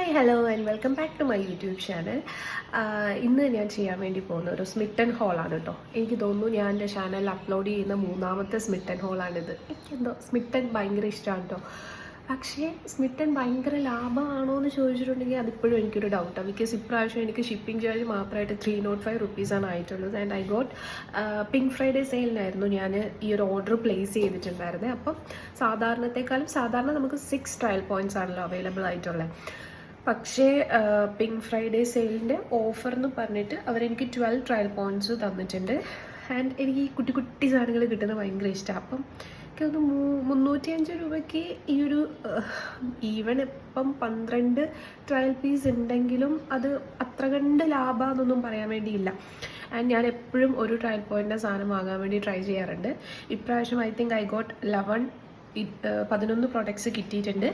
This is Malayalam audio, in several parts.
Hi hello and welcome back to my YouTube channel. ഇന്ന് ഞാൻ ചെയ്യാൻ വേണ്ടി പോകുന്ന ഒരു സ്മിറ്റൻ ഹോളാണ് കേട്ടോ. എനിക്ക് തോന്നുന്നു ഞാൻ എൻ്റെ ചാനലിൽ അപ്ലോഡ് ചെയ്യുന്ന മൂന്നാമത്തെ സ്മിറ്റൻ ഹോളാണിത്. എനിക്കെന്തോ സ്മിറ്റൻ ഭയങ്കര ഇഷ്ടമാണ് കേട്ടോ. പക്ഷേ സ്മിറ്റൻ ഭയങ്കര ലാഭമാണോ എന്ന് ചോദിച്ചിട്ടുണ്ടെങ്കിൽ അതിപ്പോഴും എനിക്കൊരു ഡൗട്ടാണ്. ബിക്കോസ് ഇപ്രാവശ്യം എനിക്ക് ഷിപ്പിംഗ് ചാർജ് മാത്രമായിട്ട് 305 റുപ്പീസാണ് ആയിട്ടുള്ളത്. And I got pink Friday സെയിലിനായിരുന്നു ഞാൻ ഈ ഒരു ഓർഡർ പ്ലേസ് ചെയ്തിട്ടുണ്ടായിരുന്നത്. അപ്പം സാധാരണ നമുക്ക് 6 ട്രയൽ പോയിൻറ്റ്സ് ആണല്ലോ അവൈലബിൾ ആയിട്ടുള്ളത്. പക്ഷേ പിങ്ക് ഫ്രൈഡേ സെയിലിൻ്റെ ഓഫർ എന്ന് പറഞ്ഞിട്ട് അവരെനിക്ക് 12 ട്രയൽ പോയിൻറ്റ്സ് തന്നിട്ടുണ്ട്. ആൻഡ് എനിക്ക് ഈ കുട്ടി കുട്ടി സാധനങ്ങൾ കിട്ടുന്നത് ഭയങ്കര ഇഷ്ടമാണ്. അപ്പം എനിക്കൊന്ന് 305 രൂപയ്ക്ക് ഈ ഒരു ഈവൻ ഇപ്പം 12 ട്രയൽ പീസ് ഉണ്ടെങ്കിലും അത് അത്ര കണ്ട് ലാഭമെന്നൊന്നും പറയാൻ വേണ്ടിയില്ല. ആൻഡ് ഞാൻ എപ്പോഴും ഒരു ട്രയൽ പോയിൻറ്റിൻ്റെ സാധനം വാങ്ങാൻ വേണ്ടി ട്രൈ ചെയ്യാറുണ്ട്. ഇപ്രാവശ്യം I think I got 11 products കിട്ടിയിട്ടുണ്ട്.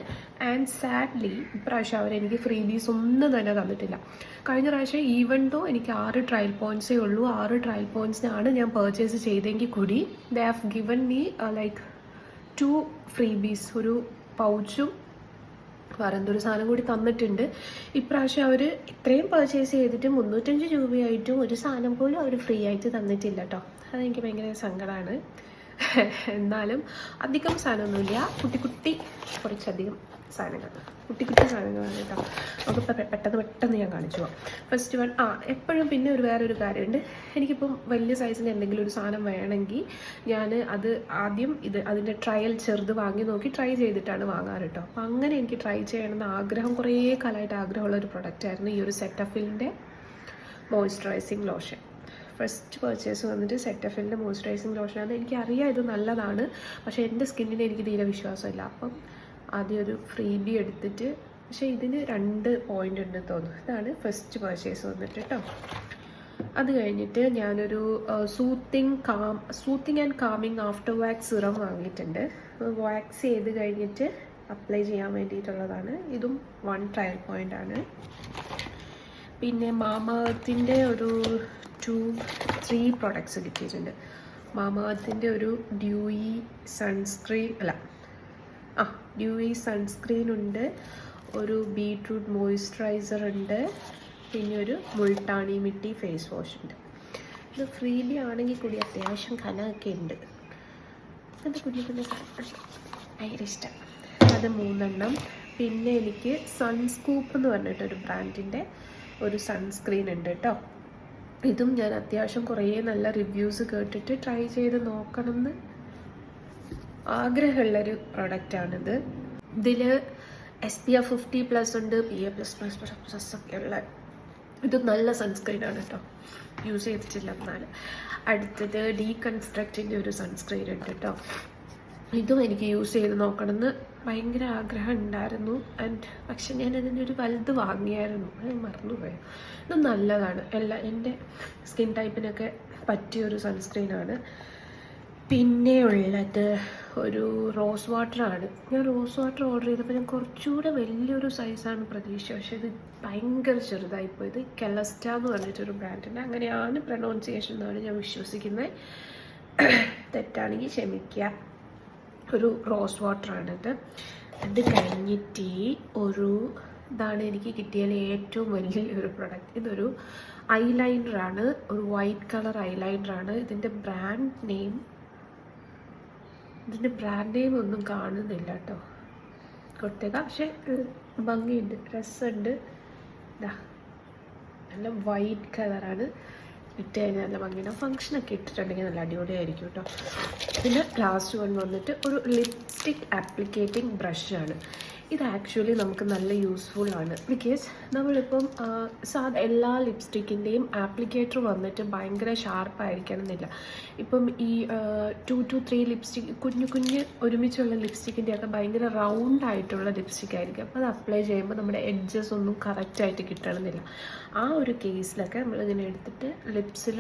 ആൻഡ് സാഡ്ലി ഇപ്രാവശ്യം അവരെനിക്ക് ഫ്രീബീസ് ഒന്നും തന്നെ തന്നിട്ടില്ല. കഴിഞ്ഞ പ്രാവശ്യം ഈവൻ ദോ എനിക്ക് 6 ട്രയൽ പോയിൻറ്റ്സേ ഉള്ളൂ. 6 ട്രയൽ പോയിൻറ്റ്സിനാണ് ഞാൻ പർച്ചേസ് ചെയ്തെങ്കിൽ കൂടി they have given me like 2 ഫ്രീബീസ്, ഒരു പൗച്ചും വേറെന്തൊരു സാധനം കൂടി തന്നിട്ടുണ്ട്. ഇപ്രാവശ്യം അവർ ഇത്രയും പർച്ചേസ് ചെയ്തിട്ട് 305 രൂപയായിട്ടും ഒരു സാധനം പോലും അവർ ഫ്രീ ആയിട്ട് തന്നിട്ടില്ല കേട്ടോ. അതെനിക്ക് ഭയങ്കര സങ്കടമാണ്. എന്നാലും അധികം സാധനമൊന്നുമില്ല, കുറച്ചധികം കുട്ടി സാധനങ്ങളാണ് കേട്ടോ. നമുക്കിപ്പോൾ പെട്ടെന്ന് ഞാൻ കാണിച്ചു പോകാം. ഫസ്റ്റ് വൺ എപ്പോഴും പിന്നെ വേറൊരു കാര്യമുണ്ട്. എനിക്കിപ്പം വലിയ സൈസിന് എന്തെങ്കിലും ഒരു സാധനം വേണമെങ്കിൽ ഞാൻ അത് ആദ്യം അതിൻ്റെ ട്രയൽ ചെറുത് വാങ്ങി നോക്കി ട്രൈ ചെയ്തിട്ടാണ് വാങ്ങാറ് കേട്ടോ. അപ്പം അങ്ങനെ എനിക്ക് ട്രൈ ചെയ്യണമെന്ന് ആഗ്രഹം, കുറേ കാലമായിട്ട് ആഗ്രഹമുള്ള ഒരു പ്രൊഡക്റ്റായിരുന്നു ഈ ഒരു സെറ്റഫിലിൻ്റെ മോയ്സ്ചറൈസിങ് ലോഷൻ. ഫസ്റ്റ് പർച്ചേസ് വന്നിട്ട് സെറ്റഫിലിൻ്റെ മോയ്സ്ചറൈസിങ് ലോഷനാണ്. എനിക്കറിയാം ഇത് നല്ലതാണ്, പക്ഷേ എൻ്റെ സ്കിന്നിന് എനിക്ക് തീരെ വിശ്വാസമില്ല. അപ്പം ആദ്യം ഒരു ഫ്രീബി എടുത്തിട്ട്, പക്ഷേ ഇതിന് 2 പോയിൻ്റ് ഉണ്ടെന്ന് തോന്നുന്നു. ഇതാണ് ഫസ്റ്റ് പർച്ചേസ് വന്നിട്ട് കേട്ടോ. അത് കഴിഞ്ഞിട്ട് ഞാനൊരു soothing and calming after wax serum വാങ്ങിയിട്ടുണ്ട്. വാക്സ് ചെയ്ത് കഴിഞ്ഞിട്ട് അപ്ലൈ ചെയ്യാൻ വേണ്ടിയിട്ടുള്ളതാണ്. ഇതും 1 ട്രയൽ പോയിൻ്റ് ആണ്. പിന്നെ മാമഅർത്തിൻ്റെ ഒരു 2-3 പ്രോഡക്ട്സ് കിട്ടിയിട്ടുണ്ട്. മാമഅർത്തിൻ്റെ ഒരു ഡ്യൂയി സൺസ്ക്രീൻ ഉണ്ട്, ഒരു ബീട്രൂട്ട് മോയ്സ്ചറൈസർ ഉണ്ട്, പിന്നെ ഒരു മുൾട്ടാണി മിട്ടി ഫേസ് വാഷ് ഉണ്ട്. ഇത് ഫ്രീബി ആണെങ്കിൽ കൂടി അത്യാവശ്യം കനമൊക്കെ ഉണ്ട്. അത് കുഞ്ഞു ഭയങ്കര ഇഷ്ടം. അത് 3 എണ്ണം. പിന്നെ എനിക്ക് സൺസ്കൂപ്പ് എന്ന് പറഞ്ഞിട്ടൊരു ബ്രാൻഡിൻ്റെ ഒരു സൺസ്ക്രീൻ ഉണ്ട് കേട്ടോ. ഇതും ഞാൻ അത്യാവശ്യം കുറേ നല്ല റിവ്യൂസ് കേട്ടിട്ട് ട്രൈ ചെയ്ത് നോക്കണമെന്ന് ആഗ്രഹമുള്ളൊരു പ്രൊഡക്റ്റാണിത്. ഇതിൽ SPF 50+ ഉണ്ട്, PA++ ഒക്കെ ഉള്ള ഇത് നല്ല സൺസ്ക്രീനാണ് കേട്ടോ. യൂസ് ചെയ്തിട്ടില്ല എന്നാൽ. അടുത്തത് ഡീകൺസ്ട്രക്റ്റിൻ്റെ ഒരു സൺസ്ക്രീൻ ഉണ്ട് കേട്ടോ. ഇതും എനിക്ക് യൂസ് ചെയ്ത് നോക്കണമെന്ന് ഭയങ്കര ആഗ്രഹം ഉണ്ടായിരുന്നു. പക്ഷെ ഞാനതിൻ്റെ ഒരു വലുത് വാങ്ങിയായിരുന്നു, അത് മറന്നുപോയി. ഇത് നല്ലതാണ്, എൻ്റെ സ്കിൻ ടൈപ്പിനൊക്കെ പറ്റിയൊരു സൺസ്ക്രീനാണ്. പിന്നെ ഉള്ളത് ഒരു റോസ് വാട്ടറാണ്. ഞാൻ റോസ് വാട്ടർ ഓർഡർ ചെയ്തപ്പോൾ ഞാൻ കുറച്ചുകൂടെ വലിയൊരു സൈസാണ് പ്രതീക്ഷിച്ചത്, പക്ഷേ ഇത് ഭയങ്കര ചെറുതായിപ്പോയി. ഇത് കെലസ്റ്റ എന്ന് പറഞ്ഞിട്ടൊരു ബ്രാൻഡിൻ്റെ, അങ്ങനെയാണ് പ്രൊനൗൺസിയേഷൻ എന്നാണ് ഞാൻ വിശ്വസിക്കുന്നത്. തെറ്റാണെങ്കിൽ ക്ഷമിക്കുക. ഒരു റോസ് വാട്ടറാണിത്. അത് കഴിഞ്ഞിട്ട് ഇതാണ് എനിക്ക് കിട്ടിയതിൽ ഏറ്റവും വലിയൊരു പ്രൊഡക്റ്റ്. ഇതൊരു ഐലൈനറാണ്, ഒരു വൈറ്റ് കളർ ഐലൈനറാണ്. ഇതിൻ്റെ ബ്രാൻഡ് നെയിം ഒന്നും കാണുന്നില്ല കേട്ടോ. കൊടുത്തേക്കാം, പക്ഷെ ഭംഗിയുണ്ട്, രസമുണ്ട്. നല്ല വൈറ്റ് കളറാണ്. ഇട്ട് കഴിഞ്ഞാൽ നല്ല ഭംഗിയുണ്ടാവും. ഫങ്ഷനൊക്കെ ഇട്ടിട്ടുണ്ടെങ്കിൽ നല്ല അടിപൊളിയായിരിക്കും കേട്ടോ. പിന്നെ ലാസ്റ്റ് വന്നിട്ട് ഒരു ലിപ്സ്റ്റിക് ആപ്ലിക്കേറ്റിംഗ് ബ്രഷാണ്. ഇത് ആക്ച്വലി നമുക്ക് നല്ല യൂസ്ഫുള്ളാണ്. ബിക്കോസ് നമ്മളിപ്പം എല്ലാ ലിപ്സ്റ്റിക്കിൻ്റെയും ആപ്ലിക്കേറ്റർ വന്നിട്ട് ഭയങ്കര ഷാർപ്പായിരിക്കണം എന്നില്ല. ഇപ്പം ഈ 2 to 3 ലിപ്സ്റ്റിക്ക് കുഞ്ഞ് ഒരുമിച്ചുള്ള ലിപ്സ്റ്റിക്കിൻ്റെയൊക്കെ ഭയങ്കര റൗണ്ട് ആയിട്ടുള്ള ലിപ്സ്റ്റിക് ആയിരിക്കും. അപ്പോൾ അത് അപ്ലൈ ചെയ്യുമ്പോൾ നമ്മുടെ എഡ്ജസ് ഒന്നും കറക്റ്റായിട്ട് കിട്ടണമെന്നില്ല. ആ ഒരു കേസിലൊക്കെ നമ്മളിങ്ങനെ എടുത്തിട്ട് ലിപ്സിൽ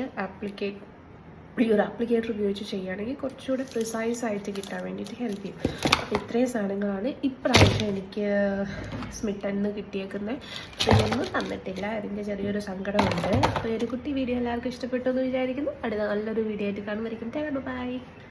ഈ ഒരു ആപ്ലിക്കേറ്റർ ഉപയോഗിച്ച് ചെയ്യുകയാണെങ്കിൽ കുറച്ചുകൂടെ പ്രിസൈസായിട്ട് കിട്ടാൻ വേണ്ടിയിട്ട് ഹെൽപ്പ് ചെയ്യും. അപ്പോൾ ഇത്രയും സാധനങ്ങളാണ് ഇപ്രാവശ്യം എനിക്ക് സ്മിറ്റനിന്ന് കിട്ടിയേക്കുന്നത്. ഇതൊന്നും തന്നിട്ടില്ല, അതിൻ്റെ ചെറിയൊരു സങ്കടമുണ്ട്. അപ്പോൾ ഒരു കുട്ടി വീഡിയോ എല്ലാവർക്കും ഇഷ്ടപ്പെട്ടു എന്ന് വിചാരിക്കുന്നു. അടുത്ത നല്ലൊരു വീഡിയോ ആയിട്ട് കാണുമായിരിക്കും. ബൈ.